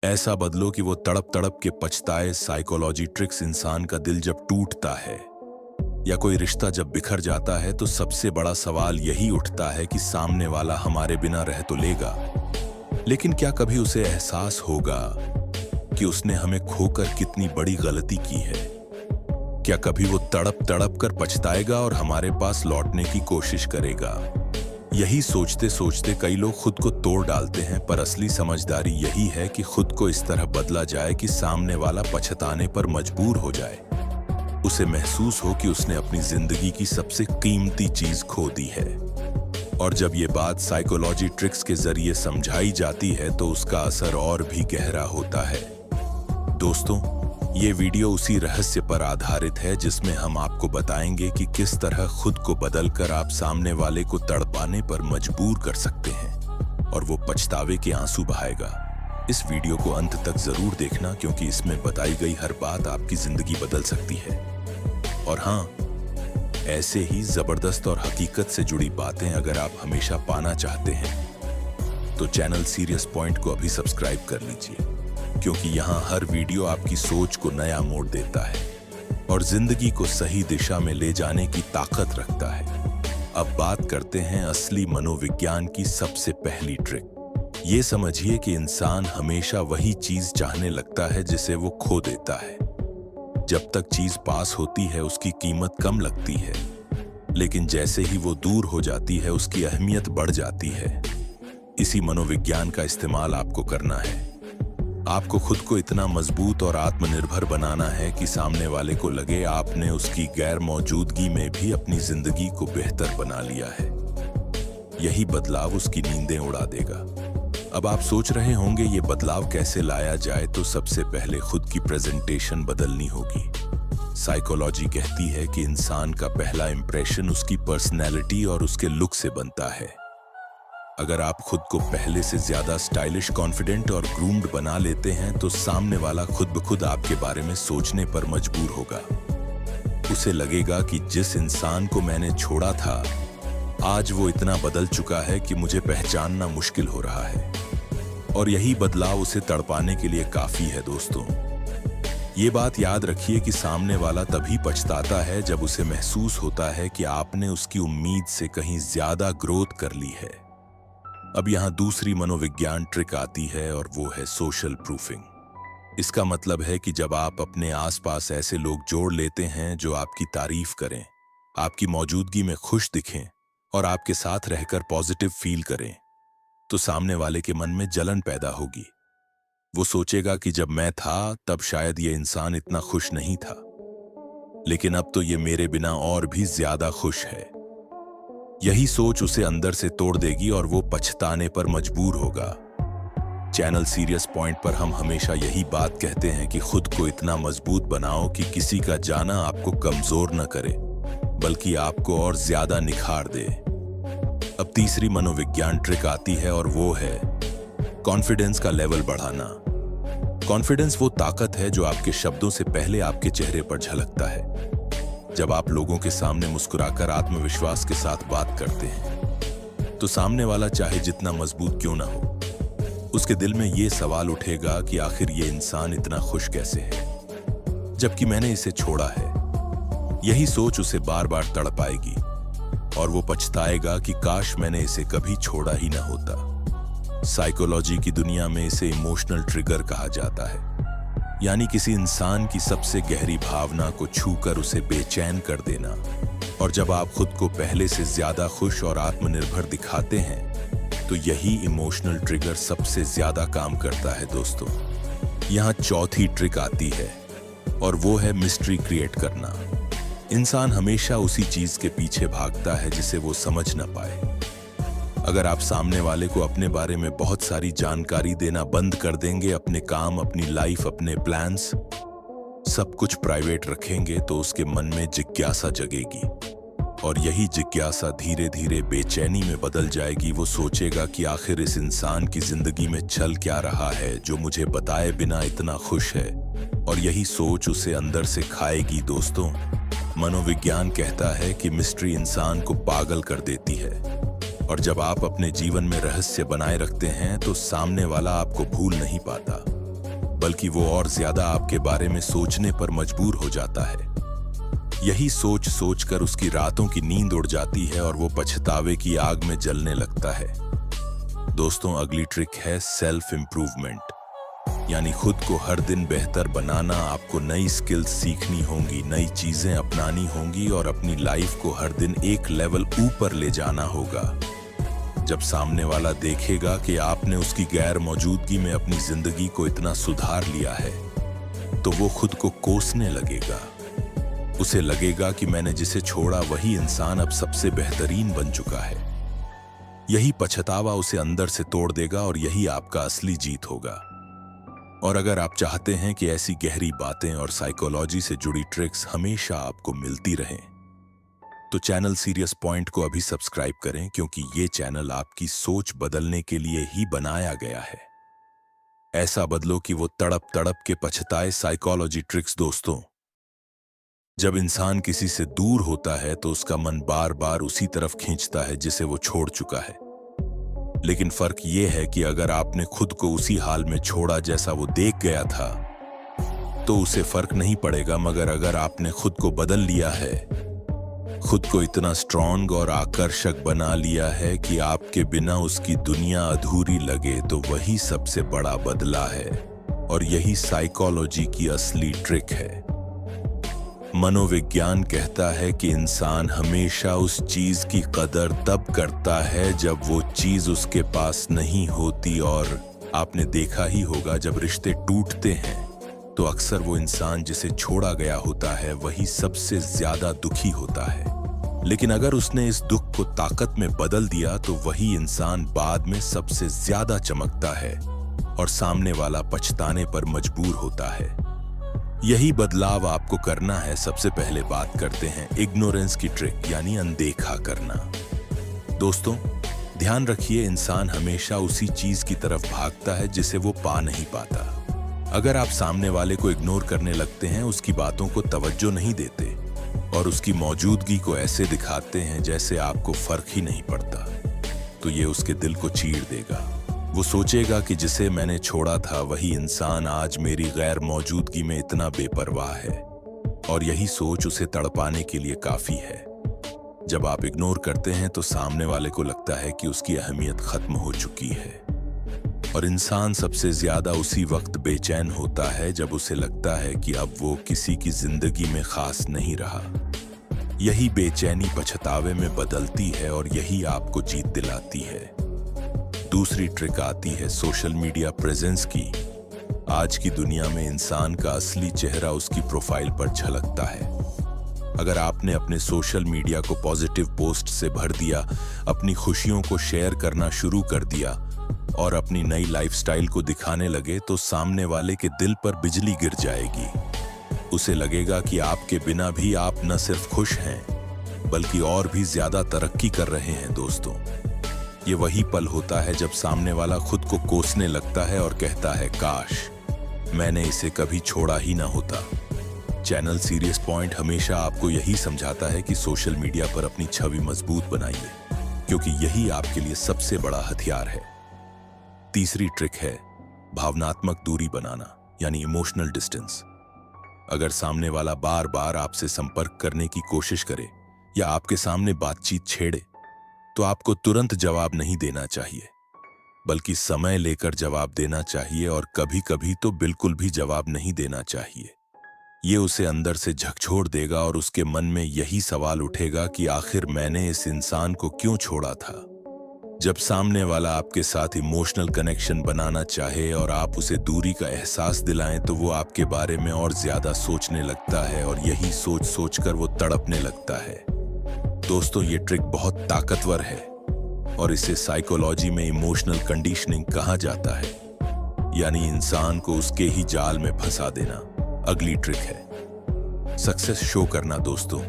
ऐसा बदलो कि वो तड़प तड़प के पछताए। Psychology tricks. इंसान का दिल जब टूटता है या कोई रिश्ता जब बिखर जाता है तो सबसे बड़ा सवाल यही उठता है कि सामने वाला हमारे बिना रह तो लेगा, लेकिन क्या कभी उसे एहसास होगा कि उसने हमें खोकर कितनी बड़ी गलती की है? क्या कभी वो तड़प तड़प कर पछताएगा और हमारे पास लौटने की कोशिश करेगा? यही सोचते सोचते कई लोग खुद को तोड़ डालते हैं, पर असली समझदारी यही है कि खुद को इस तरह बदला जाए कि सामने वाला पछताने पर मजबूर हो जाए। उसे महसूस हो कि उसने अपनी जिंदगी की सबसे कीमती चीज खो दी है। और जब ये बात साइकोलॉजी ट्रिक्स के जरिए समझाई जाती है तो उसका असर और भी गहरा होता है। दोस्तों, ये वीडियो उसी रहस्य पर आधारित है जिसमें हम आपको बताएंगे कि किस तरह खुद को बदलकर आप सामने वाले को तड़पाने पर मजबूर कर सकते हैं और वो पछतावे के आंसू बहाएगा। इस वीडियो को अंत तक जरूर देखना, क्योंकि इसमें बताई गई हर बात आपकी जिंदगी बदल सकती है। और हाँ, ऐसे ही जबरदस्त और हकीकत से जुड़ी बातें अगर आप हमेशा पाना चाहते हैं तो चैनल सीरियस पॉइंट को अभी सब्सक्राइब कर लीजिए, क्योंकि यहाँ हर वीडियो आपकी सोच को नया मोड़ देता है और जिंदगी को सही दिशा में ले जाने की ताकत रखता है। अब बात करते हैं असली मनोविज्ञान की सबसे पहली ट्रिक। ये समझिए कि इंसान हमेशा वही चीज चाहने लगता है जिसे वो खो देता है। जब तक चीज पास होती है उसकी कीमत कम लगती है, लेकिन जैसे ही वो दूर हो जाती है उसकी अहमियत बढ़ जाती है। इसी मनोविज्ञान का इस्तेमाल आपको करना है। आपको खुद को इतना मजबूत और आत्मनिर्भर बनाना है कि सामने वाले को लगे आपने उसकी गैर मौजूदगी में भी अपनी जिंदगी को बेहतर बना लिया है। यही बदलाव उसकी नींदें उड़ा देगा। अब आप सोच रहे होंगे ये बदलाव कैसे लाया जाए, तो सबसे पहले खुद की प्रेजेंटेशन बदलनी होगी। साइकोलॉजी कहती है कि इंसान का पहला इंप्रेशन उसकी पर्सनैलिटी और उसके लुक से बनता है। अगर आप खुद को पहले से ज्यादा स्टाइलिश, कॉन्फिडेंट और ग्रूम्ड बना लेते हैं तो सामने वाला खुद ब खुद आपके बारे में सोचने पर मजबूर होगा। उसे लगेगा कि जिस इंसान को मैंने छोड़ा था आज वो इतना बदल चुका है कि मुझे पहचानना मुश्किल हो रहा है। और यही बदलाव उसे तड़पाने के लिए काफी है। दोस्तों, ये बात याद रखिए कि सामने वाला तभी पछताता है जब उसे महसूस होता है कि आपने उसकी उम्मीद से कहीं ज्यादा ग्रोथ कर ली है। अब यहाँ दूसरी मनोविज्ञान ट्रिक आती है और वो है सोशल प्रूफिंग। इसका मतलब है कि जब आप अपने आसपास ऐसे लोग जोड़ लेते हैं जो आपकी तारीफ करें, आपकी मौजूदगी में खुश दिखें और आपके साथ रहकर पॉजिटिव फील करें, तो सामने वाले के मन में जलन पैदा होगी। वो सोचेगा कि जब मैं था तब शायद ये इंसान इतना खुश नहीं था, लेकिन अब तो ये मेरे बिना और भी ज्यादा खुश है। यही सोच उसे अंदर से तोड़ देगी और वो पछताने पर मजबूर होगा। चैनल सीरियस पॉइंट पर हम हमेशा यही बात कहते हैं कि खुद को इतना मजबूत बनाओ कि किसी का जाना आपको कमजोर न करे, बल्कि आपको और ज्यादा निखार दे। अब तीसरी मनोविज्ञान ट्रिक आती है और वो है कॉन्फिडेंस का लेवल बढ़ाना। कॉन्फिडेंस वो ताकत है जो आपके शब्दों से पहले आपके चेहरे पर झलकता है। जब आप लोगों के सामने मुस्कुराकर आत्मविश्वास के साथ बात करते हैं तो सामने वाला चाहे जितना मजबूत क्यों ना हो, उसके दिल में ये सवाल उठेगा कि आखिर ये इंसान इतना खुश कैसे है जबकि मैंने इसे छोड़ा है। यही सोच उसे बार बार तड़पाएगी और वो पछताएगा कि काश मैंने इसे कभी छोड़ा ही ना होता। साइकोलॉजी की दुनिया में इसे इमोशनल ट्रिगर कहा जाता है, यानी किसी इंसान की सबसे गहरी भावना को छूकर उसे बेचैन कर देना। और जब आप खुद को पहले से ज्यादा खुश और आत्मनिर्भर दिखाते हैं तो यही इमोशनल ट्रिगर सबसे ज्यादा काम करता है। दोस्तों, यहाँ चौथी ट्रिक आती है और वो है मिस्ट्री क्रिएट करना। इंसान हमेशा उसी चीज के पीछे भागता है जिसे वो समझ ना पाए। अगर आप सामने वाले को अपने बारे में बहुत सारी जानकारी देना बंद कर देंगे, अपने काम, अपनी लाइफ, अपने प्लान्स सब कुछ प्राइवेट रखेंगे, तो उसके मन में जिज्ञासा जगेगी और यही जिज्ञासा धीरे धीरे बेचैनी में बदल जाएगी। वो सोचेगा कि आखिर इस इंसान की जिंदगी में चल क्या रहा है जो मुझे बताए बिना इतना खुश है, और यही सोच उसे अंदर से खाएगी। दोस्तों, मनोविज्ञान कहता है कि मिस्ट्री इंसान को पागल कर देती है, और जब आप अपने जीवन में रहस्य बनाए रखते हैं तो सामने वाला आपको भूल नहीं पाता। बल्कि वो और ज्यादा आपके बारे में सोचने पर मजबूर हो जाता है। यही सोच सोचकर उसकी रातों की नींद उड़ जाती है और वो पछतावे की आग में जलने लगता है। दोस्तों, अगली ट्रिक है सेल्फ इंप्रूवमेंट, यानी खुद को हर दिन बेहतर बनाना। आपको नई स्किल्स सीखनी होंगी, नई चीजें अपनानी होंगी और अपनी लाइफ को हर दिन एक लेवल ऊपर ले जाना होगा। जब सामने वाला देखेगा कि आपने उसकी गैर मौजूदगी में अपनी जिंदगी को इतना सुधार लिया है, तो वो खुद को कोसने लगेगा। उसे लगेगा कि मैंने जिसे छोड़ा वही इंसान अब सबसे बेहतरीन बन चुका है। यही पछतावा उसे अंदर से तोड़ देगा और यही आपका असली जीत होगा। और अगर आप चाहते हैं कि ऐसी गहरी बातें और साइकोलॉजी से जुड़ी ट्रिक्स हमेशा आपको मिलती रहें, तो चैनल सीरियस पॉइंट को अभी सब्सक्राइब करें, क्योंकि ये चैनल आपकी सोच बदलने के लिए ही बनाया गया है। ऐसा बदलो कि वो तड़प तड़प के पछताए। Psychology tricks. दोस्तों, जब इंसान किसी से दूर होता है तो उसका मन बार बार उसी तरफ खींचता है जिसे वो छोड़ चुका है। लेकिन फर्क ये है कि अगर आपने खुद को उसी हाल में छोड़ा जैसा वो देख गया था, तो उसे फर्क नहीं पड़ेगा। मगर अगर आपने खुद को बदल लिया है, खुद को इतना स्ट्रॉन्ग और आकर्षक बना लिया है कि आपके बिना उसकी दुनिया अधूरी लगे, तो वही सबसे बड़ा बदला है। और यही साइकोलॉजी की असली ट्रिक है। मनोविज्ञान कहता है कि इंसान हमेशा उस चीज की कदर तब करता है जब वो चीज उसके पास नहीं होती। और आपने देखा ही होगा, जब रिश्ते टूटते हैं तो अक्सर वो इंसान जिसे छोड़ा गया होता है वही सबसे ज्यादा दुखी होता है। लेकिन अगर उसने इस दुख को ताकत में बदल दिया, तो वही इंसान बाद में सबसे ज्यादा चमकता है और सामने वाला पछताने पर मजबूर होता है। यही बदलाव आपको करना है। सबसे पहले बात करते हैं इग्नोरेंस की ट्रिक, यानी अनदेखा करना। दोस्तों, ध्यान रखिए, इंसान हमेशा उसी चीज की तरफ भागता है जिसे वो पा नहीं पाता। अगर आप सामने वाले को इग्नोर करने लगते हैं, उसकी बातों को तवज्जो नहीं देते और उसकी मौजूदगी को ऐसे दिखाते हैं जैसे आपको फर्क ही नहीं पड़ता, तो ये उसके दिल को चीर देगा। वो सोचेगा कि जिसे मैंने छोड़ा था वही इंसान आज मेरी गैर मौजूदगी में इतना बेपरवाह है। और यही सोच उसे तड़पाने के लिए काफी है। जब आप इग्नोर करते हैं तो सामने वाले को लगता है कि उसकी अहमियत खत्म हो चुकी है। और इंसान सबसे ज्यादा उसी वक्त बेचैन होता है जब उसे लगता है कि अब वो किसी की जिंदगी में खास नहीं रहा। यही बेचैनी पछतावे में बदलती है और यही आपको जीत दिलाती है। दूसरी ट्रिक आती है सोशल मीडिया प्रेजेंस की। आज की दुनिया में इंसान का असली चेहरा उसकी प्रोफाइल पर झलकता है। अगर आपने अपने सोशल मीडिया को पॉजिटिव पोस्ट से भर दिया, अपनी खुशियों को शेयर करना शुरू कर दिया और अपनी नई लाइफस्टाइल को दिखाने लगे, तो सामने वाले के दिल पर बिजली गिर जाएगी। उसे लगेगा कि आपके बिना भी आप न सिर्फ खुश हैं, बल्कि और भी ज्यादा तरक्की कर रहे हैं। दोस्तों, ये वही पल होता है जब सामने वाला खुद को कोसने लगता है और कहता है, काश मैंने इसे कभी छोड़ा ही ना होता। चैनल सीरियस पॉइंट हमेशा आपको यही समझाता है कि सोशल मीडिया पर अपनी छवि मजबूत बनाइए, क्योंकि यही आपके लिए सबसे बड़ा हथियार है। तीसरी ट्रिक है भावनात्मक दूरी बनाना, यानी इमोशनल डिस्टेंस। अगर सामने वाला बार बार आपसे संपर्क करने की कोशिश करे या आपके सामने बातचीत छेड़े, तो आपको तुरंत जवाब नहीं देना चाहिए, बल्कि समय लेकर जवाब देना चाहिए। और कभी कभी तो बिल्कुल भी जवाब नहीं देना चाहिए। ये उसे अंदर से झकझोर देगा और उसके मन में यही सवाल उठेगा कि आखिर मैंने इस इंसान को क्यों छोड़ा था। जब सामने वाला आपके साथ इमोशनल कनेक्शन बनाना चाहे और आप उसे दूरी का एहसास दिलाएं, तो वो आपके बारे में और ज्यादा सोचने लगता है और यही सोच सोचकर वो तड़पने लगता है। दोस्तों, ये ट्रिक बहुत ताकतवर है और इसे साइकोलॉजी में इमोशनल कंडीशनिंग कहा जाता है, यानी इंसान को उसके ही जाल में फंसा देना। अगली ट्रिक है सक्सेस शो करना। दोस्तों,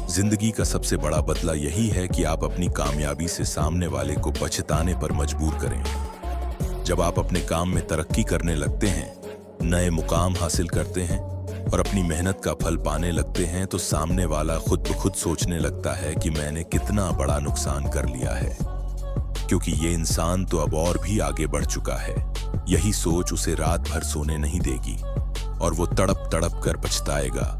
जिंदगी का सबसे बड़ा बदला यही है कि आप अपनी कामयाबी से सामने वाले को पछताने पर मजबूर करें। जब आप अपने काम में तरक्की करने लगते हैं, नए मुकाम हासिल करते हैं और अपनी मेहनत का फल पाने लगते हैं, तो सामने वाला खुद ब खुद सोचने लगता है कि मैंने कितना बड़ा नुकसान कर लिया है, क्योंकि ये इंसान तो अब और भी आगे बढ़ चुका है। यही सोच उसे रात भर सोने नहीं देगी और वो तड़प तड़प कर पछताएगा।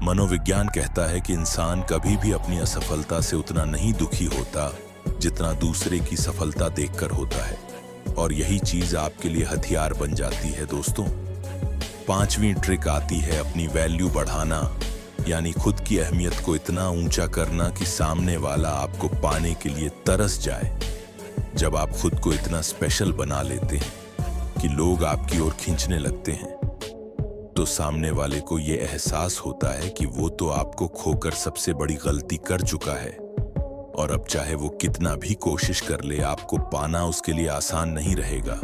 मनोविज्ञान कहता है कि इंसान कभी भी अपनी असफलता से उतना नहीं दुखी होता जितना दूसरे की सफलता देखकर होता है, और यही चीज आपके लिए हथियार बन जाती है। दोस्तों, 5वीं ट्रिक आती है अपनी वैल्यू बढ़ाना, यानी खुद की अहमियत को इतना ऊंचा करना कि सामने वाला आपको पाने के लिए तरस जाए। जब आप खुद को इतना स्पेशल बना लेते हैं कि लोग आपकी ओर खींचने लगते हैं, तो सामने वाले को यह एहसास होता है कि वो तो आपको खोकर सबसे बड़ी गलती कर चुका है, और अब चाहे वो कितना भी कोशिश कर ले, आपको पाना उसके लिए आसान नहीं रहेगा,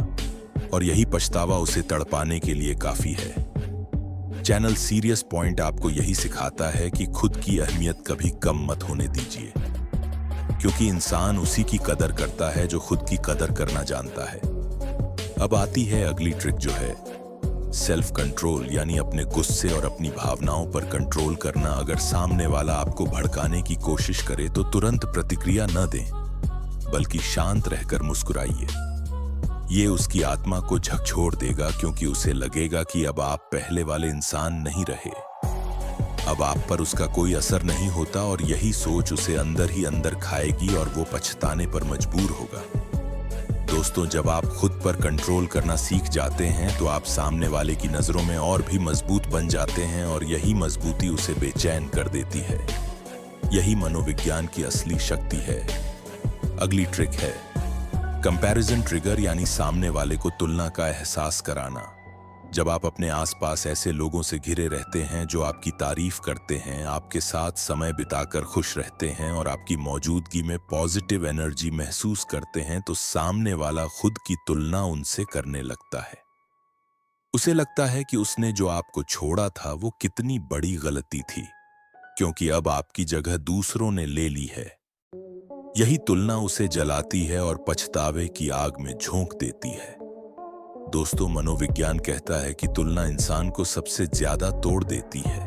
और यही पछतावा उसे तड़पाने के लिए काफी है। चैनल सीरियस पॉइंट आपको यही सिखाता है कि खुद की अहमियत कभी कम मत होने दीजिए, क्योंकि इंसान उसी की कदर करता है जो खुद की कदर करना जानता है। अब आती है अगली ट्रिक, जो है सेल्फ कंट्रोल, यानी अपने गुस्से और अपनी भावनाओं पर कंट्रोल करना। अगर सामने वाला आपको भड़काने की कोशिश करे तो तुरंत प्रतिक्रिया न दें, बल्कि शांत रहकर मुस्कुराइए। ये उसकी आत्मा को झकझोर देगा, क्योंकि उसे लगेगा कि अब आप पहले वाले इंसान नहीं रहे, अब आप पर उसका कोई असर नहीं होता, और यही सोच उसे अंदर ही अंदर खाएगी और वो पछताने पर मजबूर होगा। दोस्तों, जब आप खुद पर कंट्रोल करना सीख जाते हैं तो आप सामने वाले की नजरों में और भी मजबूत बन जाते हैं, और यही मजबूती उसे बेचैन कर देती है। यही मनोविज्ञान की असली शक्ति है। अगली ट्रिक है कंपैरिजन ट्रिगर, यानी सामने वाले को तुलना का एहसास कराना। जब आप अपने आसपास ऐसे लोगों से घिरे रहते हैं जो आपकी तारीफ करते हैं, आपके साथ समय बिताकर खुश रहते हैं और आपकी मौजूदगी में पॉजिटिव एनर्जी महसूस करते हैं, तो सामने वाला खुद की तुलना उनसे करने लगता है। उसे लगता है कि उसने जो आपको छोड़ा था वो कितनी बड़ी गलती थी, क्योंकि अब आपकी जगह दूसरों ने ले ली है। यही तुलना उसे जलाती है और पछतावे की आग में झोंक देती है। दोस्तों, मनोविज्ञान कहता है कि तुलना इंसान को सबसे ज्यादा तोड़ देती है,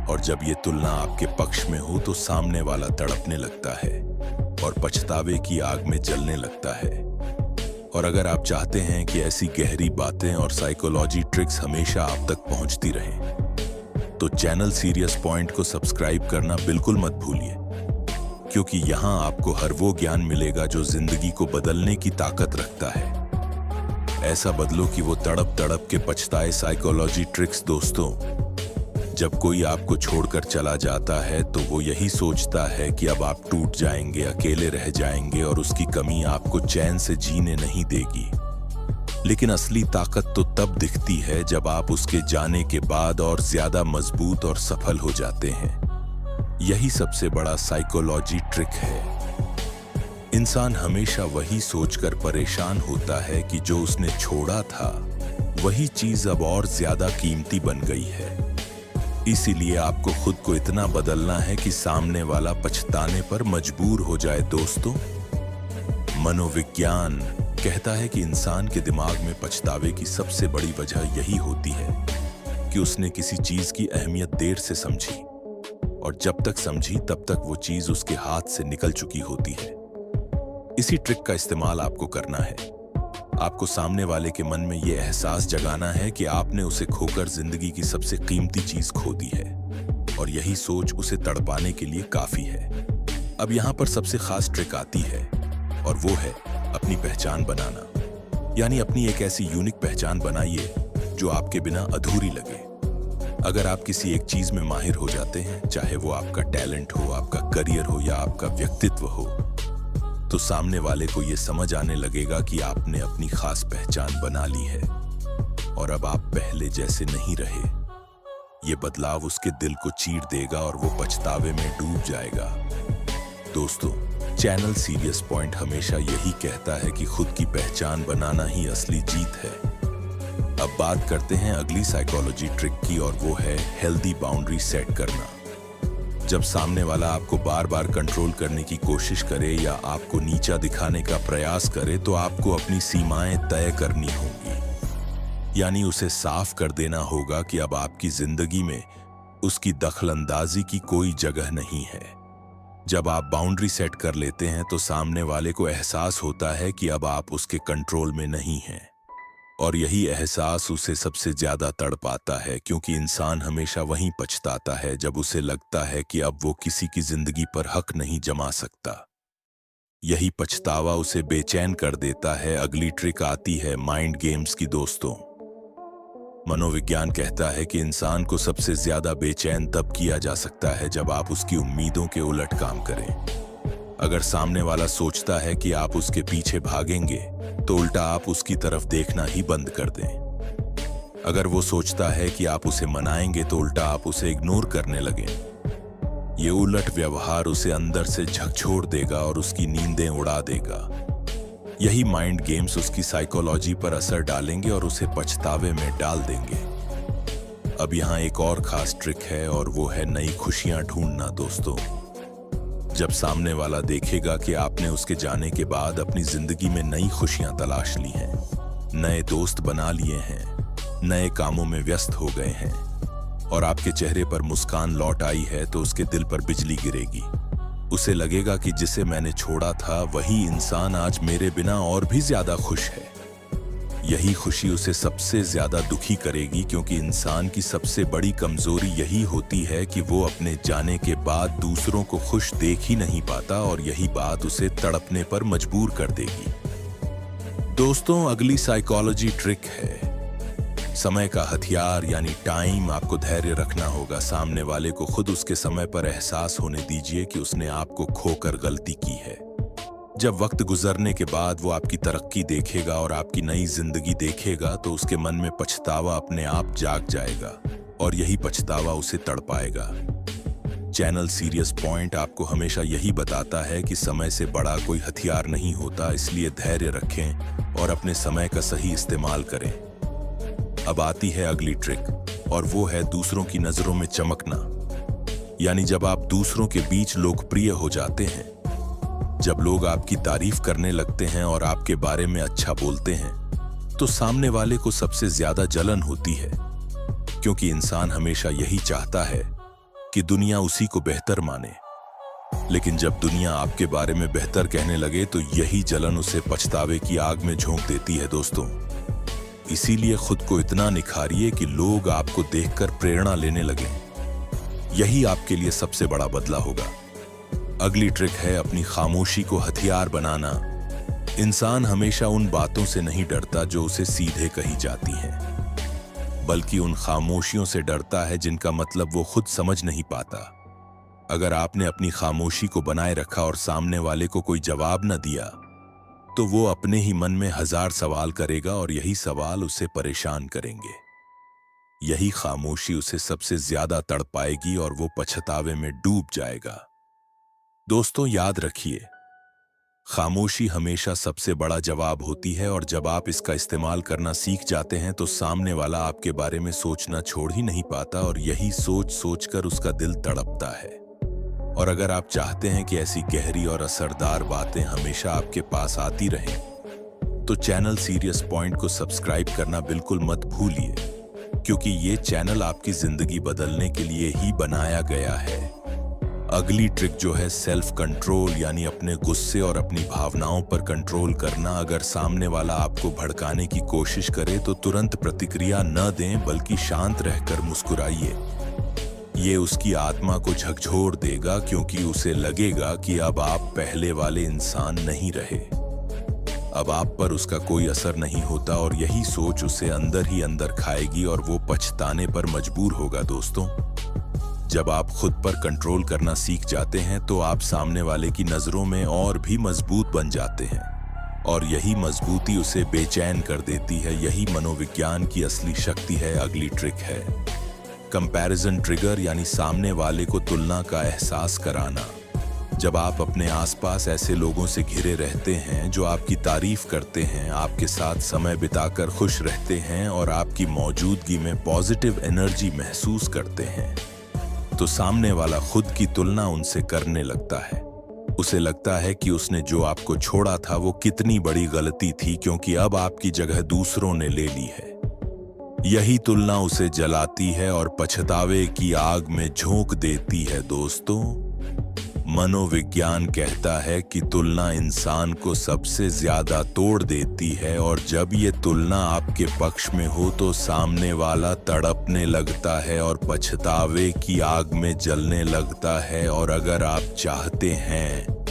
और जब ये तुलना आपके पक्ष में हो तो सामने वाला तड़पने लगता है और पछतावे की आग में जलने लगता है। और अगर आप चाहते हैं कि ऐसी गहरी बातें और साइकोलॉजी ट्रिक्स हमेशा आप तक पहुंचती रहें, तो चैनल सीरियस पॉइंट को सब्सक्राइब करना बिल्कुल मत भूलिए, क्योंकि यहां आपको हर वो ज्ञान मिलेगा जो जिंदगी को बदलने की ताकत रखता है। ऐसा बदलो कि वो तड़प तड़प के पछताए। Psychology tricks. दोस्तों, जब कोई आपको छोड़कर चला जाता है तो वो यही सोचता है कि अब आप टूट जाएंगे, अकेले रह जाएंगे, और उसकी कमी आपको चैन से जीने नहीं देगी। लेकिन असली ताकत तो तब दिखती है जब आप उसके जाने के बाद और ज्यादा मजबूत और सफल हो जाते हैं। यही सबसे बड़ा साइकोलॉजी ट्रिक है। इंसान हमेशा वही सोचकर परेशान होता है कि जो उसने छोड़ा था वही चीज अब और ज्यादा कीमती बन गई है। इसीलिए आपको खुद को इतना बदलना है कि सामने वाला पछताने पर मजबूर हो जाए। दोस्तों, मनोविज्ञान कहता है कि इंसान के दिमाग में पछतावे की सबसे बड़ी वजह यही होती है कि उसने किसी चीज की अहमियत देर से समझी, और जब तक समझी तब तक वो चीज उसके हाथ से निकल चुकी होती है। इसी ट्रिक का इस्तेमाल आपको करना है। आपको सामने वाले के मन में यह एहसास जगाना है कि आपने उसे खोकर जिंदगी की सबसे कीमती चीज खो दी है, और यही सोच उसे तड़पाने के लिए काफी है। अब यहाँ पर सबसे खास ट्रिक आती है, और वो है अपनी पहचान बनाना। यानी अपनी एक ऐसी यूनिक पहचान बनाइए जो आपके बिना अधूरी लगे। अगर आप किसी एक चीज में माहिर हो जाते हैं, चाहे वो आपका टैलेंट हो, आपका करियर हो या आपका व्यक्तित्व हो, तो सामने वाले को यह समझ आने लगेगा कि आपने अपनी खास पहचान बना ली है, और अब आप पहले जैसे नहीं रहे। ये बदलाव उसके दिल को चीर देगा और वो पछतावे में डूब जाएगा। दोस्तों, चैनल सीरियस पॉइंट हमेशा यही कहता है कि खुद की पहचान बनाना ही असली जीत है। अब बात करते हैं अगली साइकोलॉजी ट्रिक की, और वो है हेल्दी बाउंड्री सेट करना। जब सामने वाला आपको बार बार कंट्रोल करने की कोशिश करे या आपको नीचा दिखाने का प्रयास करे, तो आपको अपनी सीमाएं तय करनी होंगी। यानी उसे साफ कर देना होगा कि अब आपकी जिंदगी में उसकी दखलंदाजी की कोई जगह नहीं है। जब आप बाउंड्री सेट कर लेते हैं तो सामने वाले को एहसास होता है कि अब आप उसके कंट्रोल में नहीं हैं, और यही एहसास उसे सबसे ज्यादा तड़पाता है, क्योंकि इंसान हमेशा वहीं पछताता है जब उसे लगता है कि अब वो किसी की जिंदगी पर हक नहीं जमा सकता। यही पछतावा उसे बेचैन कर देता है। अगली ट्रिक आती है माइंड गेम्स की दोस्तों। मनोविज्ञान कहता है कि इंसान को सबसे ज्यादा बेचैन तब किया जा सकता है जब आप उसकी उम्मीदों के उलट काम करें। अगर सामने वाला सोचता है कि आप उसके पीछे भागेंगे, तो उल्टा आप उसकी तरफ देखना ही बंद कर दें। अगर वो सोचता है कि आप उसे मनाएंगे, तो उल्टा आप उसे इग्नोर करने लगें। ये उलट व्यवहार उसे अंदर से झकझोर देगा और उसकी नींदें उड़ा देगा। यही माइंड गेम्स उसकी साइकोलॉजी पर असर डालेंगे और उसे पछतावे में डाल देंगे। अब यहाँ एक और खास ट्रिक है, और वो है नई खुशियां ढूंढना दोस्तों। जब सामने वाला देखेगा कि आपने उसके जाने के बाद अपनी जिंदगी में नई खुशियां तलाश ली हैं, नए दोस्त बना लिए हैं, नए कामों में व्यस्त हो गए हैं, और आपके चेहरे पर मुस्कान लौट आई है, तो उसके दिल पर बिजली गिरेगी। उसे लगेगा कि जिसे मैंने छोड़ा था वही इंसान आज मेरे बिना और भी ज्यादा खुश है। यही खुशी उसे सबसे ज्यादा दुखी करेगी, क्योंकि इंसान की सबसे बड़ी कमजोरी यही होती है कि वो अपने जाने के बाद दूसरों को खुश देख ही नहीं पाता, और यही बात उसे तड़पने पर मजबूर कर देगी। दोस्तों, अगली साइकोलॉजी ट्रिक है समय का हथियार, यानी टाइम। आपको धैर्य रखना होगा। सामने वाले को खुद उसके समय पर एहसास होने दीजिए कि उसने आपको खोकर गलती की है। जब वक्त गुजरने के बाद वो आपकी तरक्की देखेगा और आपकी नई जिंदगी देखेगा, तो उसके मन में पछतावा अपने आप जाग जाएगा, और यही पछतावा उसे तड़पाएगा। चैनल सीरियस पॉइंट आपको हमेशा यही बताता है कि समय से बड़ा कोई हथियार नहीं होता, इसलिए धैर्य रखें और अपने समय का सही इस्तेमाल करें। अब आती है अगली ट्रिक, और वो है दूसरों की नजरों में चमकना। यानी जब आप दूसरों के बीच लोकप्रिय हो जाते हैं, जब लोग आपकी तारीफ करने लगते हैं और आपके बारे में अच्छा बोलते हैं, तो सामने वाले को सबसे ज्यादा जलन होती है, क्योंकि इंसान हमेशा यही चाहता है कि दुनिया उसी को बेहतर माने। लेकिन जब दुनिया आपके बारे में बेहतर कहने लगे, तो यही जलन उसे पछतावे की आग में झोंक देती है दोस्तों। इसीलिए खुद को इतना निखारिए कि लोग आपको देखकर प्रेरणा लेने लगें। यही आपके लिए सबसे बड़ा बदला होगा। अगली ट्रिक है अपनी खामोशी को हथियार बनाना। इंसान हमेशा उन बातों से नहीं डरता जो उसे सीधे कही जाती हैं, बल्कि उन खामोशियों से डरता है जिनका मतलब वो खुद समझ नहीं पाता। अगर आपने अपनी खामोशी को बनाए रखा और सामने वाले को कोई जवाब न दिया, तो वो अपने ही मन में 1000 सवाल करेगा, और यही सवाल उसे परेशान करेंगे। यही खामोशी उसे सबसे ज्यादा तड़पाएगी और वो पछतावे में डूब जाएगा। दोस्तों, याद रखिए, खामोशी हमेशा सबसे बड़ा जवाब होती है, और जब आप इसका इस्तेमाल करना सीख जाते हैं, तो सामने वाला आपके बारे में सोचना छोड़ ही नहीं पाता, और यही सोच सोचकर उसका दिल तड़पता है। और अगर आप चाहते हैं कि ऐसी गहरी और असरदार बातें हमेशा आपके पास आती रहें, तो चैनल सीरियस पॉइंट को सब्सक्राइब करना बिल्कुल मत भूलिए, क्योंकि ये चैनल आपकी जिंदगी बदलने के लिए ही बनाया गया है। अगली ट्रिक जो है सेल्फ कंट्रोल, यानी अपने गुस्से और अपनी भावनाओं पर कंट्रोल करना। अगर सामने वाला आपको भड़काने की कोशिश करे, तो तुरंत प्रतिक्रिया न दें, बल्कि शांत रहकर मुस्कुराइए। ये उसकी आत्मा को झकझोर देगा, क्योंकि उसे लगेगा कि अब आप पहले वाले इंसान नहीं रहे। अब आप पर उसका कोई असर नहीं होता, और यही सोच उसे अंदर ही अंदर खाएगी, और वो पछताने पर मजबूर होगा। दोस्तों, जब आप खुद पर कंट्रोल करना सीख जाते हैं, तो आप सामने वाले की नजरों में और भी मजबूत बन जाते हैं, और यही मजबूती उसे बेचैन कर देती है। यही मनोविज्ञान की असली शक्ति है। अगली ट्रिक है कंपैरिजन ट्रिगर, यानी सामने वाले को तुलना का एहसास कराना। जब आप अपने आसपास ऐसे लोगों से घिरे रहते हैं जो आपकी तारीफ करते हैं, आपके साथ समय बिताकर खुश रहते हैं, और आपकी मौजूदगी में पॉजिटिव एनर्जी महसूस करते हैं, तो सामने वाला खुद की तुलना उनसे करने लगता है। उसे लगता है कि उसने जो आपको छोड़ा था वो कितनी बड़ी गलती थी, क्योंकि अब आपकी जगह दूसरों ने ले ली है। यही तुलना उसे जलाती है और पछतावे की आग में झोंक देती है। दोस्तों, मनोविज्ञान कहता है कि तुलना इंसान को सबसे ज्यादा तोड़ देती है, और जब ये तुलना आपके पक्ष में हो तो सामने वाला तड़पने लगता है और पछतावे की आग में जलने लगता है। और अगर आप चाहते हैं